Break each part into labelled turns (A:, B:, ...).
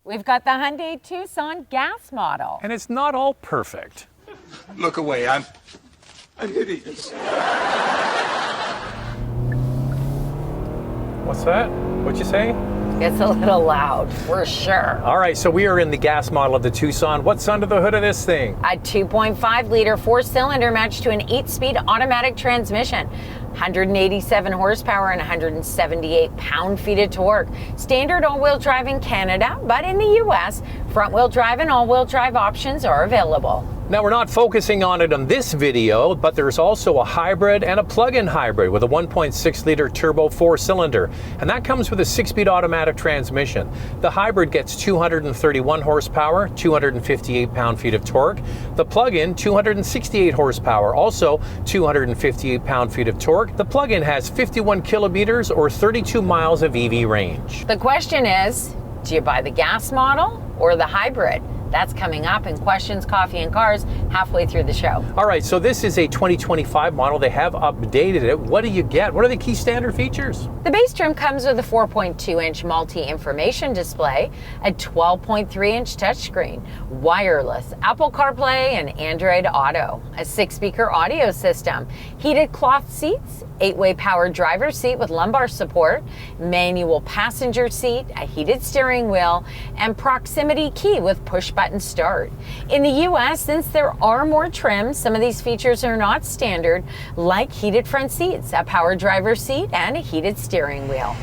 A: We've got the Hyundai Tucson gas model.
B: And it's not all perfect.
C: Look away, I'm hideous.
B: What's that? What'd you say?
A: It's a little loud, for sure.
B: All right, so we are in the gas model of the Tucson. What's under the hood of this thing?
A: A 2.5 liter four-cylinder matched to an 8-speed automatic transmission. 187 horsepower and 178 pound-feet of torque. Standard all-wheel drive in Canada, but in the U.S., front-wheel drive and all-wheel drive options are available.
B: Now, we're not focusing on it on this video, but there's also a hybrid and a plug-in hybrid with a 1.6-liter turbo four-cylinder, and that comes with a 6-speed automatic transmission. The hybrid gets 231 horsepower, 258 pound-feet of torque. The plug-in, 268 horsepower, also 258 pound-feet of torque. The plug-in has 51 kilometers or 32 miles of EV range.
A: The question is, do you buy the gas model or the hybrid? That's coming up in Questions, Coffee, and Cars halfway through the show.
B: All right, so this is a 2025 model. They have updated it. What do you get? What are the key standard features?
A: The base trim comes with a 4.2-inch multi-information display, a 12.3-inch touchscreen, wireless Apple Carplay and Android Auto, a 6-speaker audio system, heated cloth seats, 8-way power driver's seat with lumbar support, manual passenger seat, a heated steering wheel, and proximity key with push-button start. In the U.S., since there are more trims, some of these features are not standard, like heated front seats, a power driver's seat, and a heated steering wheel.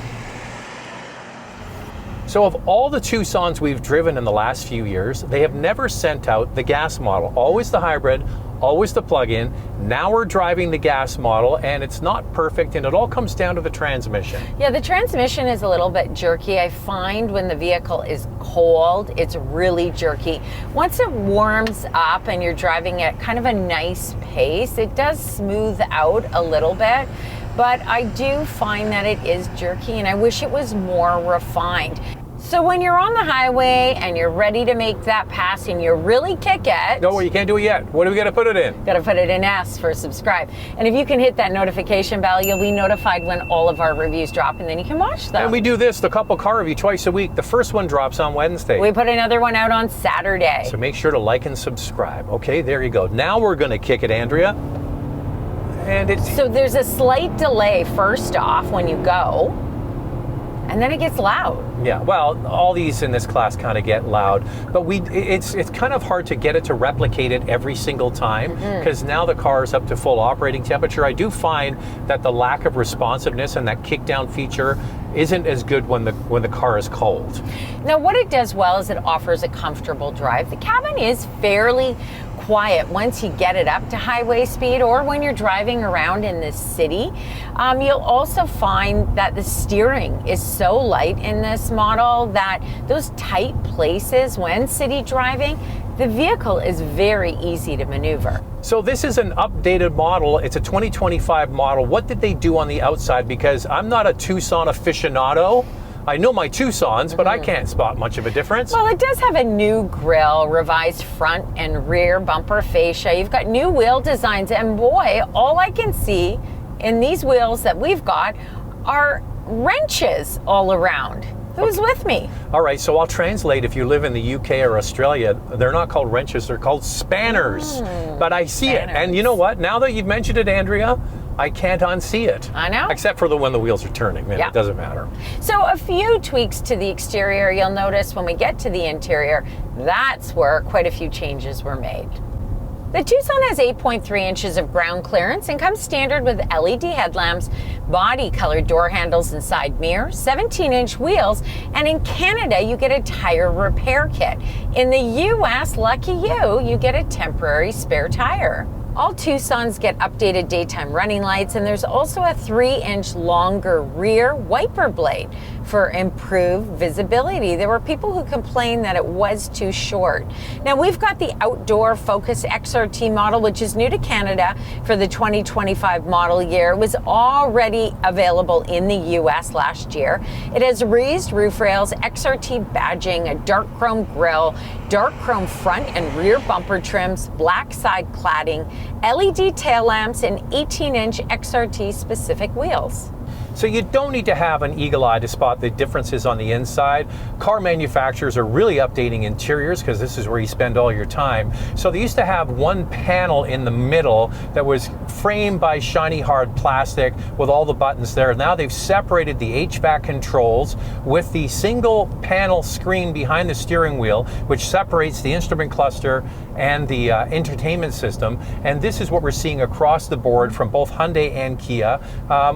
B: So of all the Tucsons we've driven in the last few years, they have never sent out the gas model. Always the hybrid, always the plug-in. Now we're driving the gas model, and it's not perfect, and it all comes down to the transmission.
A: Yeah, the transmission is a little bit jerky. I find when the vehicle is cold, it's really jerky. Once it warms up and you're driving at kind of a nice pace, it does smooth out a little bit. But I do find that it is jerky, and I wish it was more refined. So when you're on the highway and you're ready to make that pass and you really kick it...
B: No, you can't do it yet. What do we got to put it in?
A: Got to put it in S for subscribe. And if you can hit that notification bell, you'll be notified when all of our reviews drop, and then you can watch them.
B: And we do this, the couple car review, twice a week. The first one drops on Wednesday.
A: We put another one out on Saturday.
B: So make sure to like and subscribe. Okay, there you go. Now we're going to kick it, Andrea. And
A: so there's a slight delay first off when you go, and then it gets loud.
B: Yeah, well, all these in this class kind of get loud, but it's kind of hard to get it to replicate it every single time, because now the car is up to full operating temperature. I do find that the lack of responsiveness and that kick down feature isn't as good when the car is cold.
A: Now, what it does well is it offers a comfortable drive. The cabin is fairly quiet once you get it up to highway speed, or when you're driving around in this city. You'll also find that the steering is so light in this model that those tight places when city driving, the vehicle is very easy to maneuver.
B: So this is an updated model. It's a 2025 model. What did they do on the outside? Because I'm not a Tucson aficionado. I know my Tucsons, but I can't spot much of a difference.
A: Well, it does have a new grille, revised front and rear bumper fascia. You've got new wheel designs, and boy, all I can see in these wheels that we've got are wrenches all around. Who's with me?
B: All right, so I'll translate. If you live in the UK or Australia, they're not called wrenches, they're called spanners. But I see it, and you know what? Now that you've mentioned it, Andrea, I can't unsee it.
A: I know.
B: Except for when the wheels are turning. Man, it doesn't matter.
A: So a few tweaks to the exterior. You'll notice when we get to the interior, that's where quite a few changes were made. The Tucson has 8.3 inches of ground clearance and comes standard with LED headlamps, body-colored door handles and side mirrors, 17-inch wheels, and in Canada, you get a tire repair kit. In the U.S., lucky you get a temporary spare tire. All Tucsons get updated daytime running lights, and there's also a 3-inch longer rear wiper blade for improved visibility. There were people who complained that it was too short. Now, we've got the Outdoor Focus XRT model, which is new to Canada for the 2025 model year. It was already available in the US last year. It has raised roof rails, XRT badging, a dark chrome grille, dark chrome front and rear bumper trims, black side cladding, LED tail lamps, and 18-inch XRT specific wheels.
B: So you don't need to have an eagle eye to spot the differences on the inside. Car manufacturers are really updating interiors because this is where you spend all your time. So they used to have one panel in the middle that was framed by shiny hard plastic with all the buttons there. Now they've separated the HVAC controls with the single panel screen behind the steering wheel, which separates the instrument cluster and the entertainment system. And this is what we're seeing across the board from both Hyundai and Kia.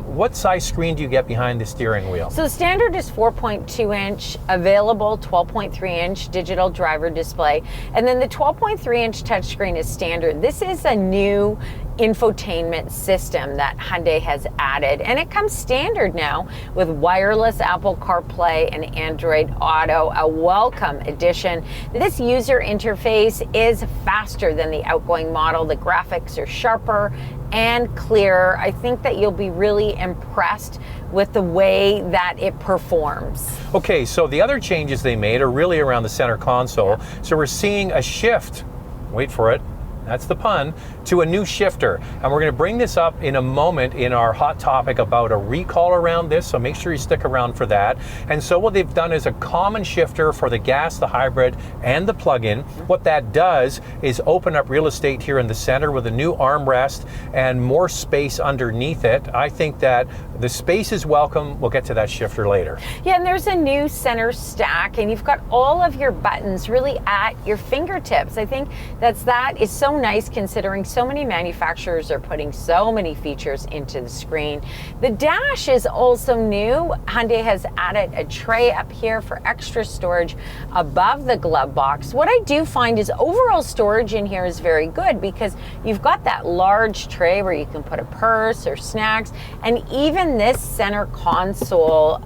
B: What size screen do you get behind the steering wheel?
A: So standard is 4.2 inch, available 12.3 inch digital driver display. And then the 12.3 inch touchscreen is standard. This is a new infotainment system that Hyundai has added, and it comes standard now with wireless Apple CarPlay and Android Auto, a welcome addition. This user interface is faster than the outgoing model. The graphics are sharper and clearer. I think that you'll be really impressed with the way that it performs.
B: Okay, so the other changes they made are really around the center console. So we're seeing a shift, wait for it, that's the pun, to a new shifter. And we're going to bring this up in a moment in our hot topic about a recall around this, so make sure you stick around for that. And so what they've done is a common shifter for the gas, the hybrid, and the plug-in. What that does is open up real estate here in the center with a new armrest and more space underneath it. I think that the space is welcome. We'll get to that shifter later.
A: Yeah, and there's a new center stack, and you've got all of your buttons really at your fingertips. I think that is so nice considering so many manufacturers are putting so many features into the screen. The dash is also new. Hyundai has added a tray up here for extra storage above the glove box. What I do find is overall storage in here is very good because you've got that large tray where you can put a purse or snacks, and even this center console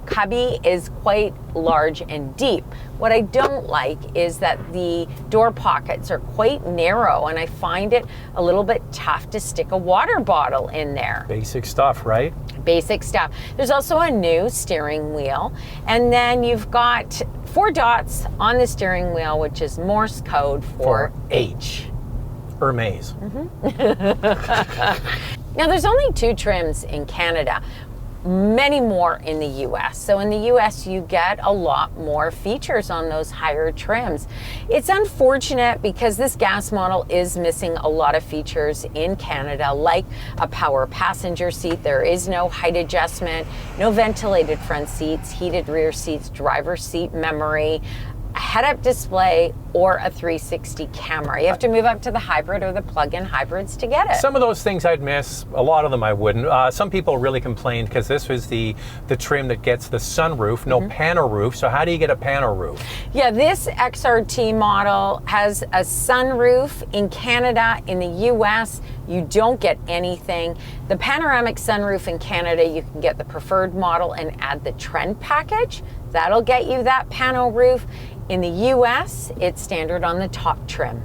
A: cubby is quite large and deep. What I don't like is that the door pockets are quite narrow, and I find it a little bit tough to stick a water bottle in there.
B: Basic stuff, right?
A: Basic stuff. There's also a new steering wheel, and then you've got 4 dots on the steering wheel, which is Morse code for H.
B: Hermes.
A: Now there's only 2 trims in Canada, many more in the US. So in the US, you get a lot more features on those higher trims. It's unfortunate because this gas model is missing a lot of features in Canada, like a power passenger seat. There is no height adjustment, no ventilated front seats, heated rear seats, driver's seat memory, a head-up display, or a 360 camera. You have to move up to the hybrid or the plug-in hybrids to get it.
B: Some of those things I'd miss, a lot of them I wouldn't. Some people really complained because this was the trim that gets the sunroof, no panel roof. So how do you get a panel roof?
A: Yeah, this XRT model has a sunroof. In Canada, in the US, you don't get anything. The panoramic sunroof in Canada, you can get the preferred model and add the trend package. That'll get you that panel roof. In the US, it's standard on the top trim.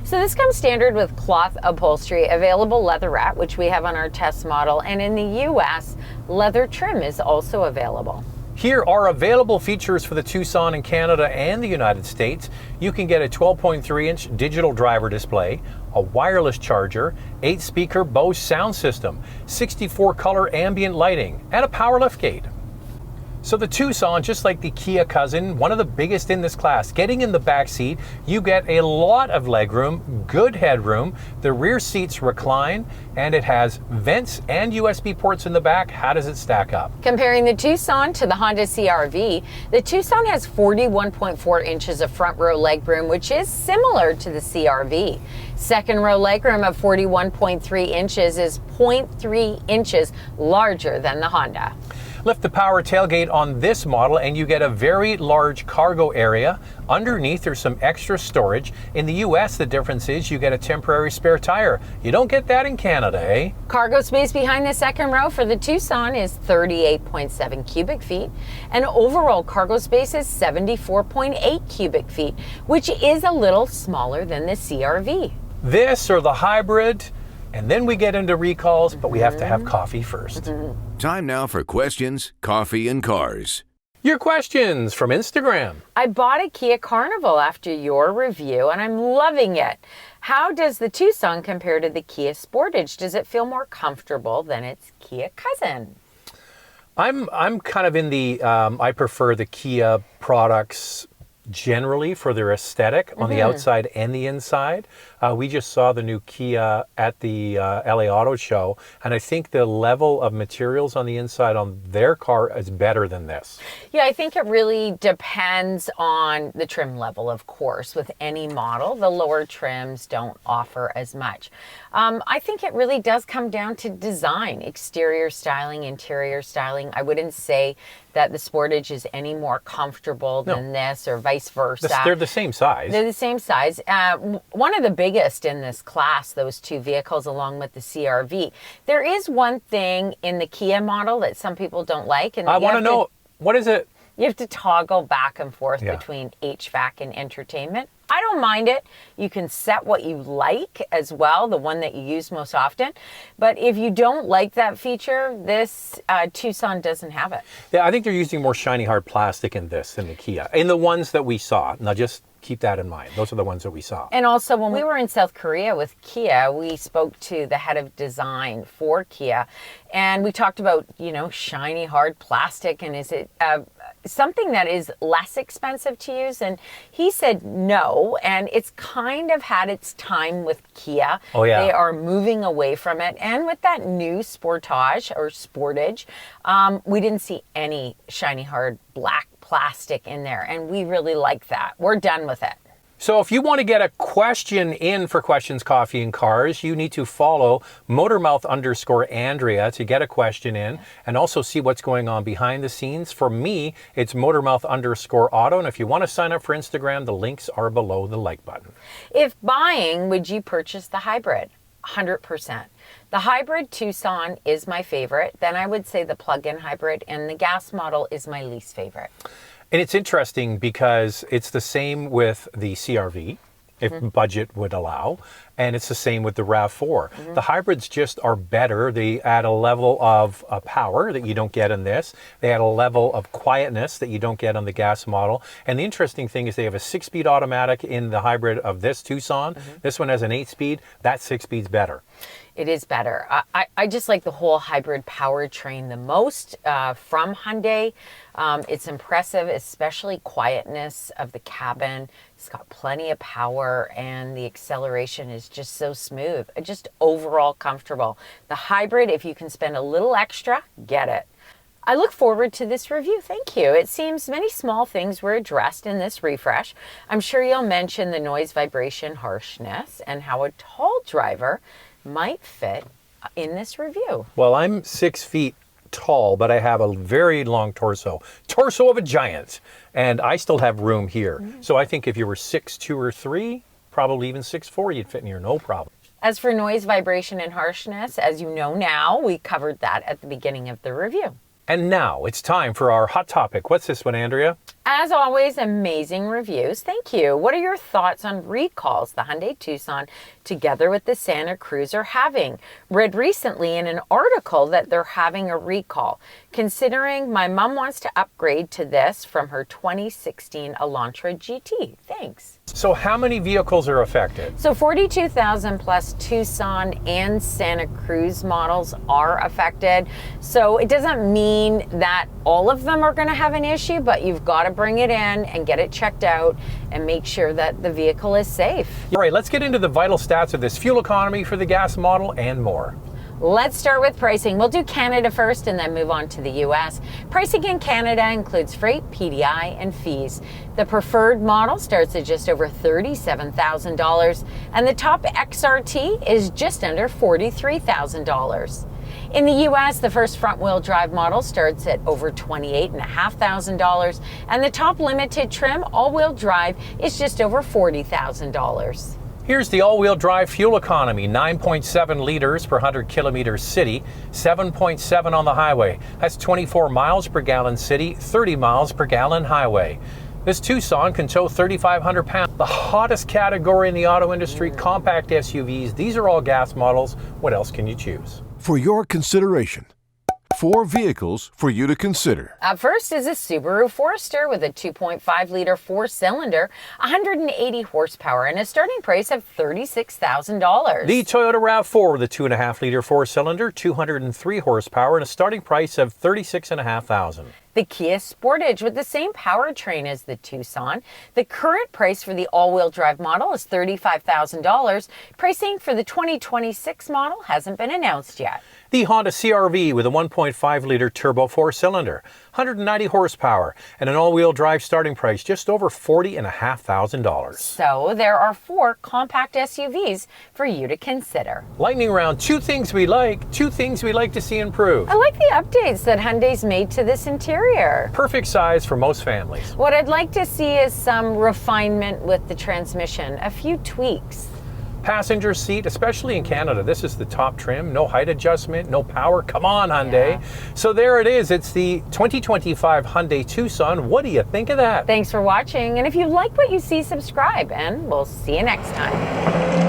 A: So this comes standard with cloth upholstery, available leatherette, which we have on our test model, and in the US, leather trim is also available.
B: Here are available features for the Tucson in Canada and the United States. You can get a 12.3-inch digital driver display, a wireless charger, 8-speaker Bose sound system, 64-color ambient lighting, and a power liftgate. So the Tucson, just like the Kia cousin, one of the biggest in this class. Getting in the back seat, you get a lot of legroom, good headroom. The rear seats recline, and it has vents and USB ports in the back. How does it stack up?
A: Comparing the Tucson to the Honda CR-V, the Tucson has 41.4 inches of front row legroom, which is similar to the CR-V. Second row legroom of 41.3 inches is 0.3 inches larger than the Honda.
B: Lift the power tailgate on this model and you get a very large cargo area. Underneath there's some extra storage. In the US, the difference is you get a temporary spare tire. You don't get that in Canada, eh?
A: Cargo space behind the second row for the Tucson is 38.7 cubic feet, and overall cargo space is 74.8 cubic feet, which is a little smaller than the CR-V.
B: This or the hybrid, and then we get into recalls, but we have to have coffee first.
D: Time now for questions, coffee, and cars.
B: Your questions from Instagram.
A: I bought a Kia Carnival after your review, and I'm loving it. How does the Tucson compare to the Kia Sportage? Does it feel more comfortable than its Kia cousin?
B: I'm kind of in the, I prefer the Kia products generally for their aesthetic on the outside and the inside. We just saw the new Kia at the LA Auto Show, and I think the level of materials on the inside on their car is better than this.
A: Yeah, I think it really depends on the trim level, of course. With any model, the lower trims don't offer as much. I think it really does come down to design, exterior styling, interior styling. I wouldn't say that the Sportage is any more comfortable than this or vice versa.
B: They're the same size.
A: They're the same size. One of the biggest in this class, those two vehicles along with the CR-V. There is one thing in the Kia model that some people don't like. And
B: I want to know, what is it?
A: You have to toggle back and forth between HVAC and entertainment. I don't mind it. You can set what you like as well, the one that you use most often. But if you don't like that feature, this Tucson doesn't have it.
B: Yeah, I think they're using more shiny hard plastic in this than the Kia. In the ones that we saw. Now just keep that in mind. Those are the ones that we saw.
A: And also when we were in South Korea with Kia, we spoke to the head of design for Kia. And we talked about, you know, shiny hard plastic. And is it something that is less expensive to use? And he said no. And it's kind of had its time with Kia.
B: Oh, yeah.
A: They are moving away from it. And with that new Sportage or Sportage, we didn't see any shiny hard black plastic in there. And we really like that. We're done with it.
B: So if you want to get a question in for Questions, Coffee, and Cars, you need to follow Motormouth_Andrea to get a question in and also see what's going on behind the scenes. For me, it's Motormouth_Auto. And if you want to sign up for Instagram, the links are below the like button.
A: If buying, would you purchase the hybrid? 100%. The hybrid Tucson is my favorite. Then I would say the plug-in hybrid, and the gas model is my least favorite.
B: And it's interesting because it's the same with the CR-V, if budget would allow, and it's the same with the RAV4. The hybrids just are better. They add a level of power that you don't get in this. They add a level of quietness that you don't get on the gas model. And the interesting thing is they have a 6-speed automatic in the hybrid of this Tucson. This one has an 8-speed. That 6-speed's better.
A: It is better. I just like the whole hybrid powertrain the most from Hyundai. It's impressive, especially quietness of the cabin. It's got plenty of power and the acceleration is just so smooth. Just overall comfortable. The hybrid, if you can spend a little extra, get it. I look forward to this review. Thank you. It seems many small things were addressed in this refresh. I'm sure you'll mention the noise, vibration, harshness, and how a tall driver might fit in this review.
B: Well, I'm 6 feet tall, but I have a very long torso of a giant, and I still have room here. So I think if you were 6'2" or 3, probably even 6'4", you'd fit in here, no problem.
A: As for noise, vibration, and harshness, as you know now, we covered that at the beginning of the review.
B: And now it's time for our hot topic. What's this one, Andrea?
A: As always, amazing reviews. Thank you. What are your thoughts on recalls the Hyundai Tucson together with the Santa Cruz are having? Read recently in an article that they're having a recall. Considering my mom wants to upgrade to this from her 2016 Elantra GT. Thanks.
B: So how many vehicles are affected?
A: So 42,000 plus Tucson and Santa Cruz models are affected. So it doesn't mean that all of them are going to have an issue, but you've got to bring it in and get it checked out and make sure that the vehicle is safe.
B: All right, let's get into the vital stats of this fuel economy for the gas model and more.
A: Let's start with pricing. We'll do Canada first and then move on to the US. Pricing in Canada includes freight, PDI, and fees. The preferred model starts at just over $37,000, and the top XRT is just under $43,000. In the US, the first front-wheel drive model starts at over $28,500, and the top limited trim all-wheel drive is just over $40,000.
B: Here's the all-wheel drive fuel economy, 9.7 liters per 100 kilometers city, 7.7 on the highway. That's 24 miles per gallon city, 30 miles per gallon highway. This Tucson can tow 3,500 pounds. The hottest category in the auto industry, compact SUVs. These are all gas models. What else can you choose?
E: For your consideration,
D: 4 vehicles for you to consider.
A: Up first is a Subaru Forester with a 2.5-liter 4-cylinder, 180 horsepower, and a starting price of $36,000.
B: The Toyota RAV4 with a 2.5-liter 4-cylinder, 203 horsepower, and a starting price of $36,500.
A: The Kia Sportage with the same powertrain as the Tucson. The current price for the all-wheel drive model is $35,000. Pricing for the 2026 model hasn't been announced yet.
B: The Honda CR-V with a 1.5-liter turbo 4-cylinder, 190 horsepower, and an all-wheel drive starting price just over $40,500.
A: So there are 4 compact SUVs for you to consider.
B: Lightning round, 2 things we like, 2 things we'd like to see improved.
A: I like the updates that Hyundai's made to this interior.
B: Perfect size for most families.
A: What I'd like to see is some refinement with the transmission, a few tweaks.
B: Passenger seat, especially in Canada, this is the top trim, no height adjustment, no power. Come on, Hyundai.
A: Yeah.
B: So there it is. It's the 2025 Hyundai Tucson. What do you think of that?
A: Thanks for watching, and if you like what you see, subscribe, and we'll see you next time.